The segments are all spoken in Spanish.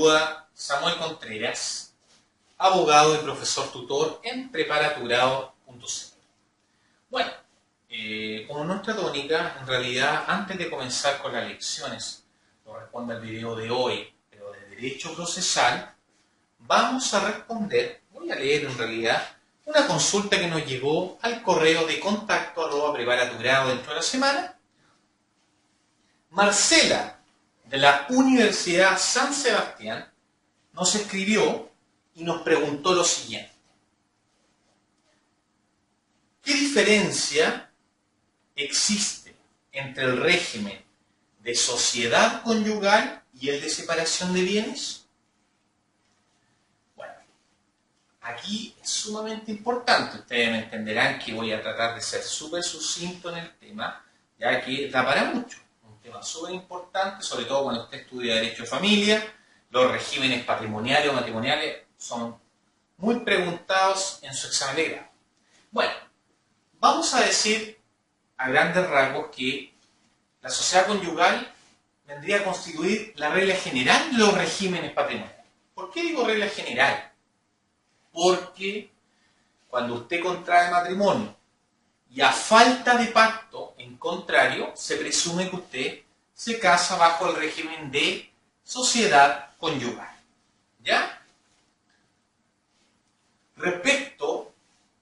saluda Samuel Contreras, abogado y profesor tutor en preparaturado.cl. Bueno, como nuestra tónica, en realidad, antes de comenzar con las lecciones, corresponde al video de hoy, pero de derecho procesal, vamos a responder, voy a leer en realidad, una consulta que nos llegó al correo de contacto @preparaturado dentro de la semana. Marcela, de la Universidad San Sebastián, nos escribió y nos preguntó lo siguiente. ¿Qué diferencia existe entre el régimen de sociedad conyugal y el de separación de bienes? Bueno, aquí es sumamente importante. Ustedes me entenderán que voy a tratar de ser súper sucinto en el tema, ya que da para mucho. Un tema súper importante, sobre todo cuando usted estudia Derecho de Familia. Los regímenes patrimoniales o matrimoniales son muy preguntados en su examen de grado. Bueno, vamos a decir a grandes rasgos que la sociedad conyugal vendría a constituir la regla general de los regímenes patrimoniales. ¿Por qué digo regla general? Porque cuando usted contrae matrimonio y a falta de pacto en contrario, se presume que usted se casa bajo el régimen de sociedad conyugal. ¿Ya? Respecto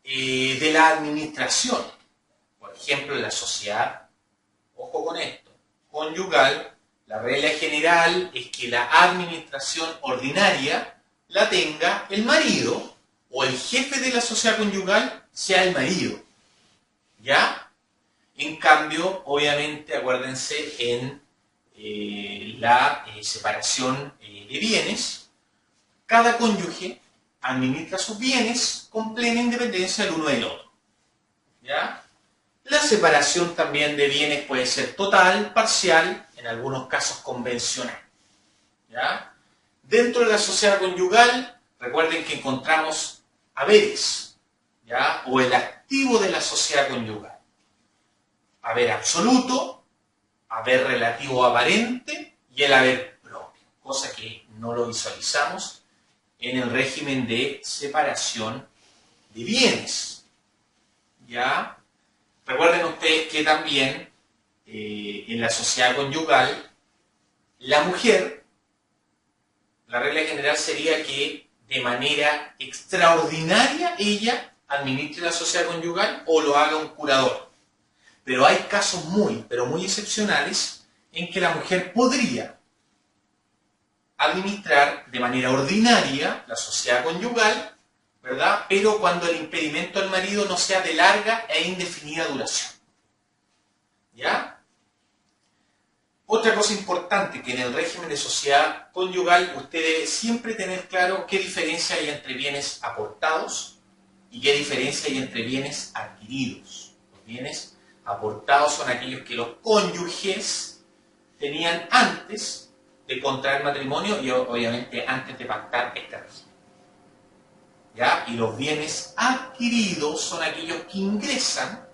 de la administración, por ejemplo, en la sociedad, ojo con esto, conyugal, la regla general es que la administración ordinaria la tenga el marido o el jefe de la sociedad conyugal sea el marido. ¿Ya? En cambio, obviamente, acuérdense en la separación de bienes, cada cónyuge administra sus bienes con plena independencia el uno del otro. ¿Ya? La separación también de bienes puede ser total, parcial, en algunos casos convencional. ¿Ya? Dentro de la sociedad conyugal, recuerden que encontramos haberes, ¿ya? O el activo de la sociedad conyugal. Haber absoluto, haber relativo aparente y el haber propio, cosa que no lo visualizamos en el régimen de separación de bienes. ¿Ya? Recuerden ustedes que también en la sociedad conyugal, la mujer, la regla general sería que de manera extraordinaria ella administre la sociedad conyugal o lo haga un curador. Pero hay casos muy, pero muy excepcionales en que la mujer podría administrar de manera ordinaria la sociedad conyugal, ¿verdad? Pero cuando el impedimento del marido no sea de larga e indefinida duración. ¿Ya? Otra cosa importante, que en el régimen de sociedad conyugal usted debe siempre tener claro qué diferencia hay entre bienes aportados y qué diferencia hay entre bienes adquiridos. Los bienes aportados son aquellos que los cónyuges tenían antes de contraer matrimonio y obviamente antes de pactar este régimen. ¿Ya? Y los bienes adquiridos son aquellos que ingresan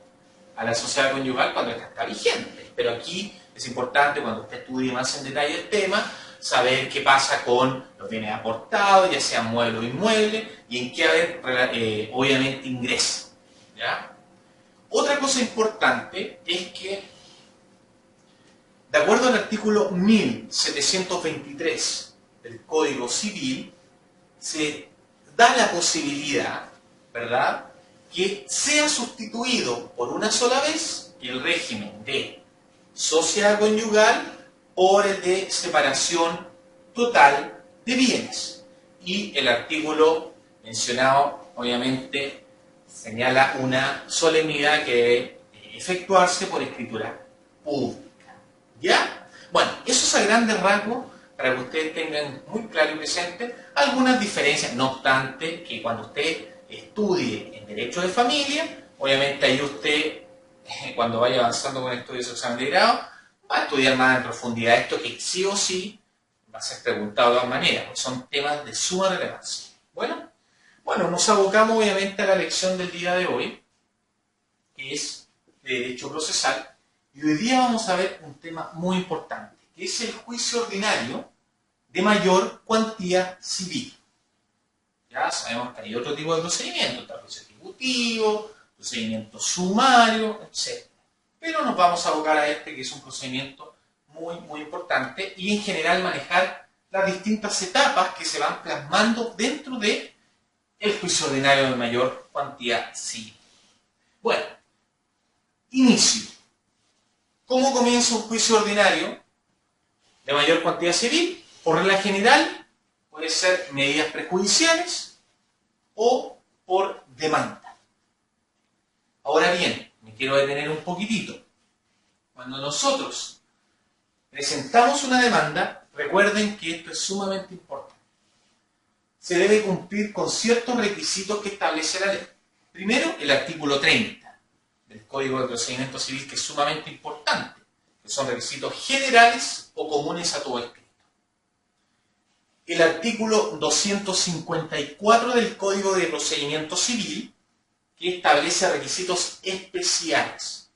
a la sociedad conyugal cuando esta está vigente. Pero aquí es importante, cuando usted estudie más en detalle el tema, saber qué pasa con los bienes aportados, ya sean muebles o inmuebles, y en qué haber, obviamente, ingresa. ¿Ya? Otra cosa importante es que, de acuerdo al artículo 1723 del Código Civil, se da la posibilidad, ¿verdad?, que sea sustituido por una sola vez el régimen de sociedad conyugal por el de separación total de bienes. Y el artículo mencionado, obviamente, señala una solemnidad que debe efectuarse por escritura pública. ¿Ya? Bueno, eso es a grandes rasgos, para que ustedes tengan muy claro y presente algunas diferencias, no obstante que cuando usted estudie en Derecho de Familia, obviamente ahí usted, cuando vaya avanzando con el estudio de su examen de grado, va a estudiar más en profundidad esto que sí o sí va a ser preguntado de todas maneras, porque son temas de suma relevancia. Bueno, nos abocamos obviamente a la lección del día de hoy, que es de Derecho Procesal, y hoy día vamos a ver un tema muy importante, que es el juicio ordinario de mayor cuantía civil. Ya sabemos que hay otro tipo de procedimientos, está el juicio ejecutivo, procedimiento sumario, etc. Pero nos vamos a abocar a este, que es un procedimiento muy importante, y en general manejar las distintas etapas que se van plasmando dentro de el juicio ordinario de mayor cuantía civil. Bueno, inicio. ¿Cómo comienza un juicio ordinario de mayor cuantía civil? Por regla general, puede ser medidas prejudiciales o por demanda. Ahora bien, me quiero detener un poquitito. Cuando nosotros presentamos una demanda, recuerden que esto es sumamente importante. Se debe cumplir con ciertos requisitos que establece la ley. Primero, el artículo 30 del Código de Procedimiento Civil, que es sumamente importante, que son requisitos generales o comunes a todo escrito. El artículo 254 del Código de Procedimiento Civil, que establece requisitos especiales.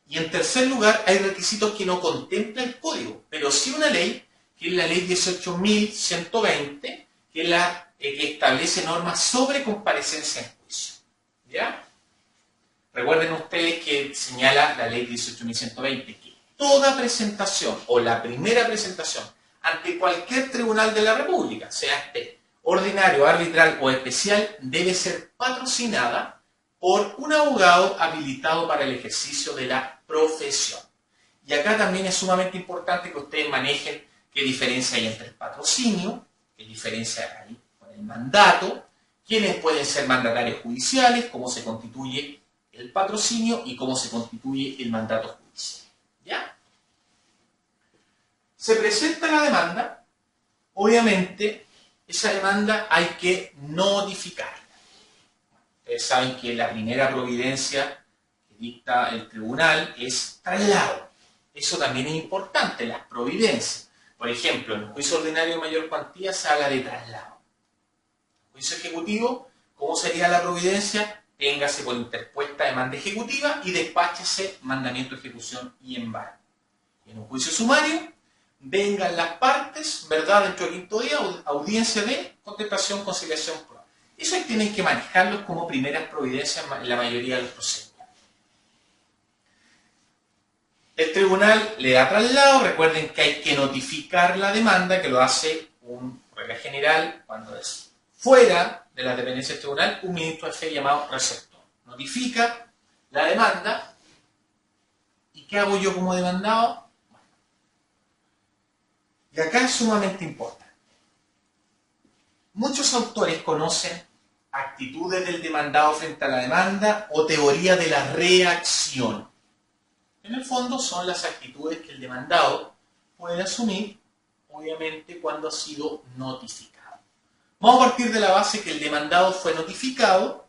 Y en tercer lugar, hay requisitos que no contempla el Código, pero sí una ley, que es la Ley 18.120, que es la que establece normas sobre comparecencia en juicio. ¿Ya? Recuerden ustedes que señala la Ley 18.120 que toda presentación o la primera presentación ante cualquier tribunal de la República, sea este ordinario, arbitral o especial, debe ser patrocinada por un abogado habilitado para el ejercicio de la profesión. Y acá también es sumamente importante que ustedes manejen qué diferencia hay entre el patrocinio, qué diferencia hay con el mandato, quiénes pueden ser mandatarios judiciales, cómo se constituye el patrocinio y cómo se constituye el mandato judicial. ¿Ya? Se presenta la demanda, obviamente esa demanda hay que notificarla. Ustedes saben que la primera providencia que dicta el tribunal es traslado. Eso también es importante, las providencias. Por ejemplo, en el juicio ordinario de mayor cuantía se habla de traslado. En el juicio ejecutivo, ¿cómo sería la providencia? Téngase por interpuesta demanda ejecutiva y despáchese mandamiento de ejecución y embargo. Y en un juicio sumario, vengan las partes, ¿verdad? Dentro del quinto día, audiencia de contestación, conciliación, prueba. Eso tienen que manejarlos como primeras providencias en la mayoría de los procedimientos. El tribunal le da traslado. Recuerden que hay que notificar la demanda, que lo hace un regla general cuando es fuera de las dependencias del tribunal, un ministro de fe llamado receptor. Notifica la demanda. ¿Y qué hago yo como demandado? Y acá es sumamente importante. Muchos autores conocen actitudes del demandado frente a la demanda o teoría de la reacción. En el fondo son las actitudes que el demandado puede asumir, obviamente, cuando ha sido notificado. Vamos a partir de la base que el demandado fue notificado,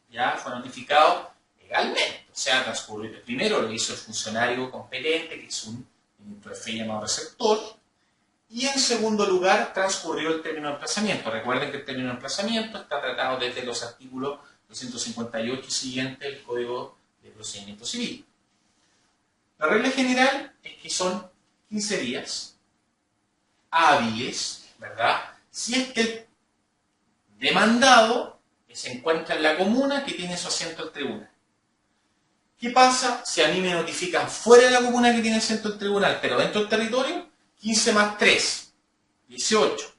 ya fue notificado legalmente. O sea, transcurrió, primero lo hizo el funcionario competente, que es un ministro de fe llamado receptor, y en segundo lugar transcurrió el término de emplazamiento. Recuerden que el término de emplazamiento está tratado desde los artículos 258 y siguientes del Código de Procedimiento Civil. La regla general es que son 15 días hábiles, ¿verdad? Si es que el demandado se encuentra en la comuna que tiene su asiento el tribunal. ¿Qué pasa si a mí me notifican fuera de la comuna que tiene asiento el tribunal, pero dentro del territorio? 15 más 3, 18.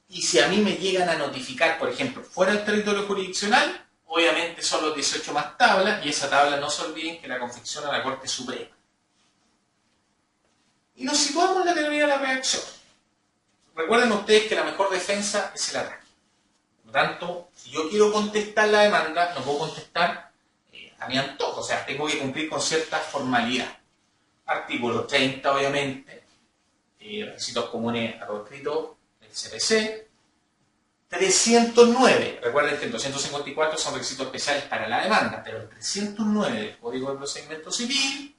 Y si a mí me llegan a notificar, por ejemplo, fuera del territorio jurisdiccional, obviamente son los 18 más tablas, y esa tabla no se olviden que la confecciona la Corte Suprema. Y nos situamos en la teoría de la reacción. Recuerden ustedes que la mejor defensa es el ataque. Por lo tanto, si yo quiero contestar la demanda, no puedo contestar a mi antojo, o sea, tengo que cumplir con cierta formalidad. Artículo 30, obviamente, requisitos comunes a todo escrito, el CPC. 309, recuerden que el 254 son requisitos especiales para la demanda, pero el 309 del Código de Procedimiento Civil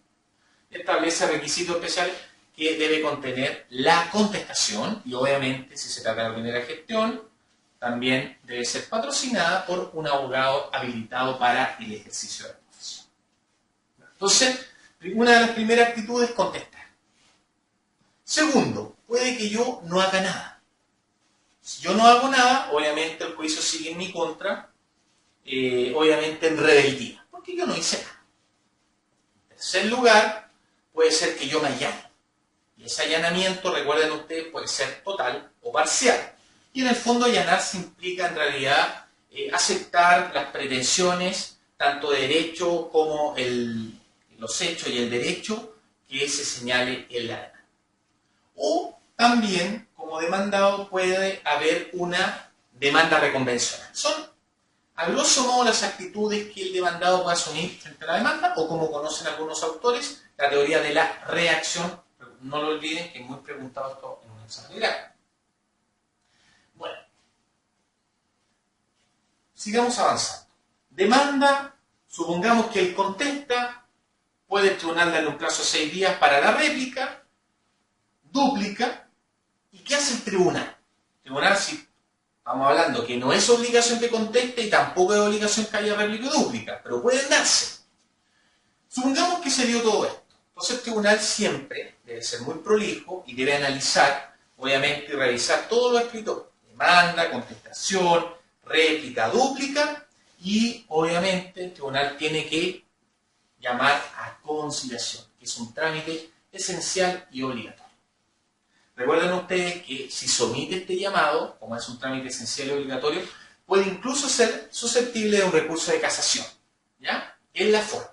establece requisitos especiales que debe contener la contestación, y obviamente, si se trata de la primera gestión, también debe ser patrocinada por un abogado habilitado para el ejercicio de la profesión. Entonces, una de las primeras actitudes es contestar. Segundo, puede que yo no haga nada. Si yo no hago nada, obviamente el juicio sigue en mi contra, obviamente en rebeldía, porque yo no hice nada. En tercer lugar, puede ser que yo me allane. Y ese allanamiento, recuerden ustedes, puede ser total o parcial. Y en el fondo allanarse implica en realidad aceptar las pretensiones, tanto de derecho como los hechos y el derecho que se señale en la demanda. O también, como demandado, puede haber una demanda reconvencional. Son, a grosso modo, las actitudes que el demandado puede asumir frente a la demanda, o como conocen algunos autores, la teoría de la reacción. No lo olviden que es muy preguntado esto en un examen de grado. Bueno, sigamos avanzando. Demanda, supongamos que él contesta, puede el tribunal darle un plazo de 6 días para la réplica, dúplica. ¿Y qué hace el tribunal? El tribunal, si estamos hablando que no es obligación que conteste y tampoco es obligación que haya réplica y dúplica, pero pueden darse. Supongamos que se dio todo esto. Entonces el tribunal siempre debe ser muy prolijo y debe analizar, obviamente, y revisar todo lo escrito. Demanda, contestación, réplica, dúplica, y obviamente el tribunal tiene que llamar a conciliación, que es un trámite esencial y obligatorio. Recuerden ustedes que si se omite este llamado, como es un trámite esencial y obligatorio, puede incluso ser susceptible de un recurso de casación. ¿Ya? Es la forma.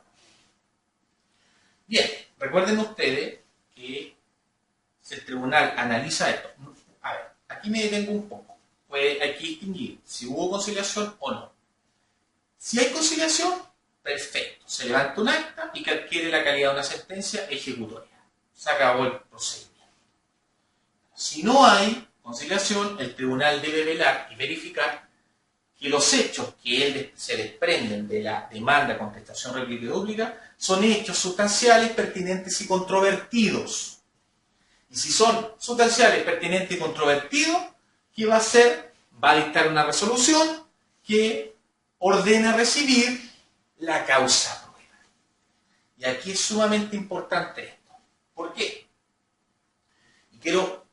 Bien, recuerden ustedes que si el tribunal analiza esto, a ver, aquí me detengo un poco, pues hay que distinguir si hubo conciliación o no. Si hay conciliación, perfecto, se levanta un acta y que adquiere la calidad de una sentencia ejecutoria. Se acabó el procedimiento. Si no hay conciliación, el tribunal debe velar y verificar que los hechos que se desprenden de la demanda, contestación, réplica y dúplica son hechos sustanciales, pertinentes y controvertidos. Y si son sustanciales, pertinentes y controvertidos, ¿qué va a hacer? Va a dictar una resolución que ordena recibir la causa prueba. Y aquí es sumamente importante esto. ¿Por qué? Y yo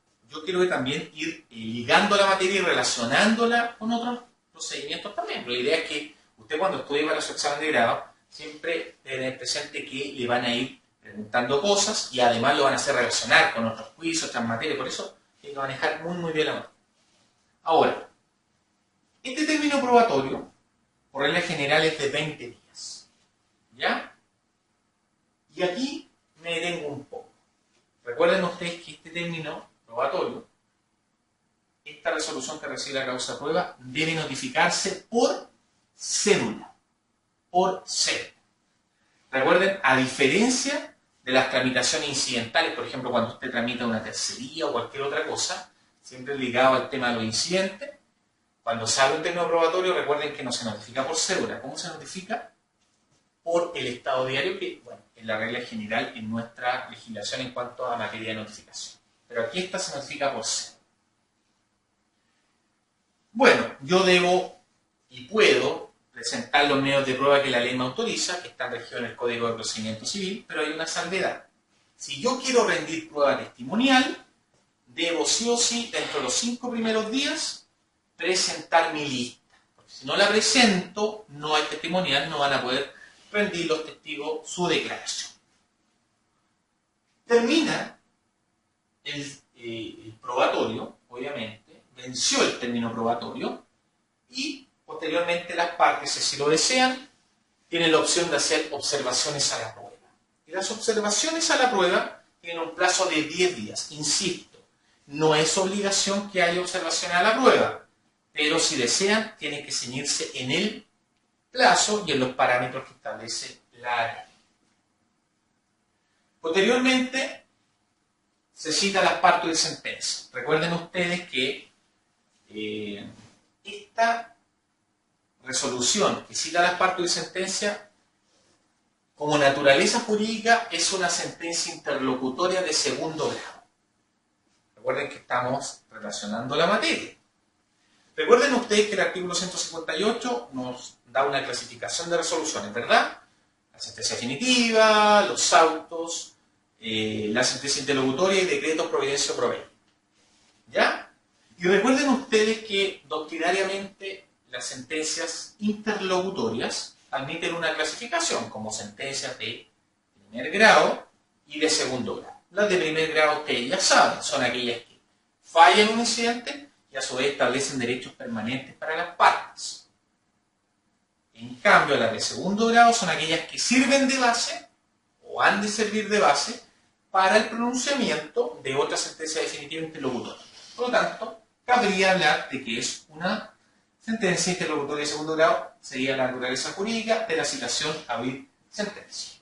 quiero también ir ligando la materia y relacionándola con otros procedimientos también. La idea es que usted, cuando estudie para su examen de grado, siempre tener presente que le van a ir preguntando cosas y además lo van a hacer relacionar con otros juicios, otras materias. Por eso tiene que manejar muy, muy bien la materia. Ahora, este término probatorio, por regla general, es de 20 días. ¿Ya? Y aquí me detengo un poco. Recuerden ustedes que este término probatorio, esta resolución que recibe la causa prueba, debe notificarse por cédula. Por cédula. Recuerden, a diferencia de las tramitaciones incidentales, por ejemplo, cuando usted tramita una tercería o cualquier otra cosa, siempre ligado al tema de los incidentes, cuando se habla de un término probatorio, recuerden que no se notifica por cédula. ¿Cómo se notifica? Por el estado diario, que, bueno, es la regla general en nuestra legislación en cuanto a materia de notificación. Pero aquí esta se notifica por cédula. Bueno, yo debo y puedo presentar los medios de prueba que la ley me autoriza, que están regidos en el Código de Procedimiento Civil, pero hay una salvedad. Si yo quiero rendir prueba testimonial, debo sí o sí, dentro de los 5 primeros días, presentar mi lista. Porque si no la presento, no hay testimonial, no van a poder rendir los testigos su declaración. Termina el probatorio, obviamente, venció el término probatorio y posteriormente las partes, si lo desean, tienen la opción de hacer observaciones a la prueba. Y las observaciones a la prueba tienen un plazo de 10 días. Insisto, no es obligación que haya observaciones a la prueba, pero si desean, tienen que ceñirse en el plazo y en los parámetros que establece la ley. Posteriormente, se cita las partes de sentencia. Recuerden ustedes que esta resolución que cita las partes de sentencia, como naturaleza jurídica, es una sentencia interlocutoria de segundo grado. Recuerden que estamos relacionando la materia. Recuerden ustedes que el artículo 158 nos da una clasificación de resoluciones, ¿verdad? La sentencia definitiva, los autos, la sentencia interlocutoria y decretos providencio provee. ¿Ya? Y recuerden ustedes que doctrinariamente las sentencias interlocutorias admiten una clasificación como sentencias de primer grado y de segundo grado. Las de primer grado ustedes ya saben, son aquellas que fallan un incidente y a su vez establecen derechos permanentes para las partes. En cambio, las de segundo grado son aquellas que sirven de base o han de servir de base para el pronunciamiento de otra sentencia definitiva interlocutoria. Por lo tanto, cabría hablar de que es una sentencia interlocutoria de segundo grado, sería la naturaleza jurídica de la citación habil sentencia.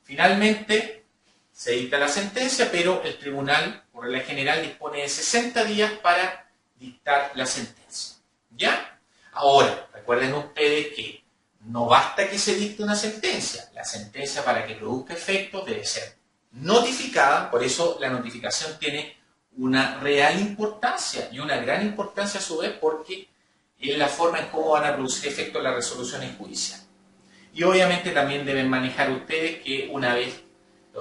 Finalmente, se dicta la sentencia, pero el tribunal, por regla general, dispone de 60 días para dictar la sentencia. ¿Ya? Ahora, recuerden ustedes que no basta que se dicte una sentencia. La sentencia, para que produzca efectos, debe ser notificada. Por eso la notificación tiene una real importancia y una gran importancia a su vez, porque es la forma en cómo van a producir efectos las resoluciones judiciales. Y obviamente también deben manejar ustedes que una vez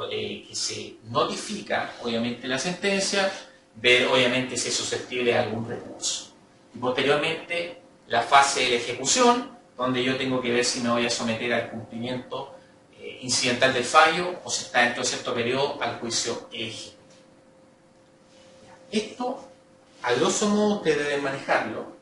que se notifica, obviamente, la sentencia, ver, obviamente, si es susceptible de algún recurso. Y posteriormente, la fase de la ejecución, donde yo tengo que ver si me voy a someter al cumplimiento incidental del fallo o si está dentro de cierto periodo al juicio ejecutivo. Esto, a grosso modo, ustedes deben manejarlo,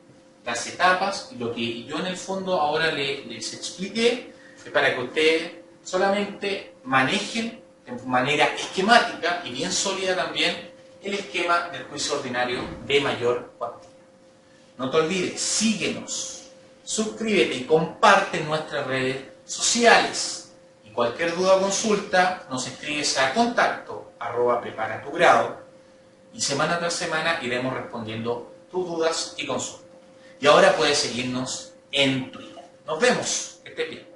las etapas, y lo que yo en el fondo ahora les expliqué es para que ustedes solamente manejen de manera esquemática y bien sólida también el esquema del juicio ordinario de mayor cuantía. No te olvides, síguenos, suscríbete y comparte en nuestras redes sociales. Y cualquier duda o consulta nos escribes a contacto@preparatugrado y semana tras semana iremos respondiendo tus dudas y consultas. Y ahora puedes seguirnos en Twitter. Nos vemos, que estés bien.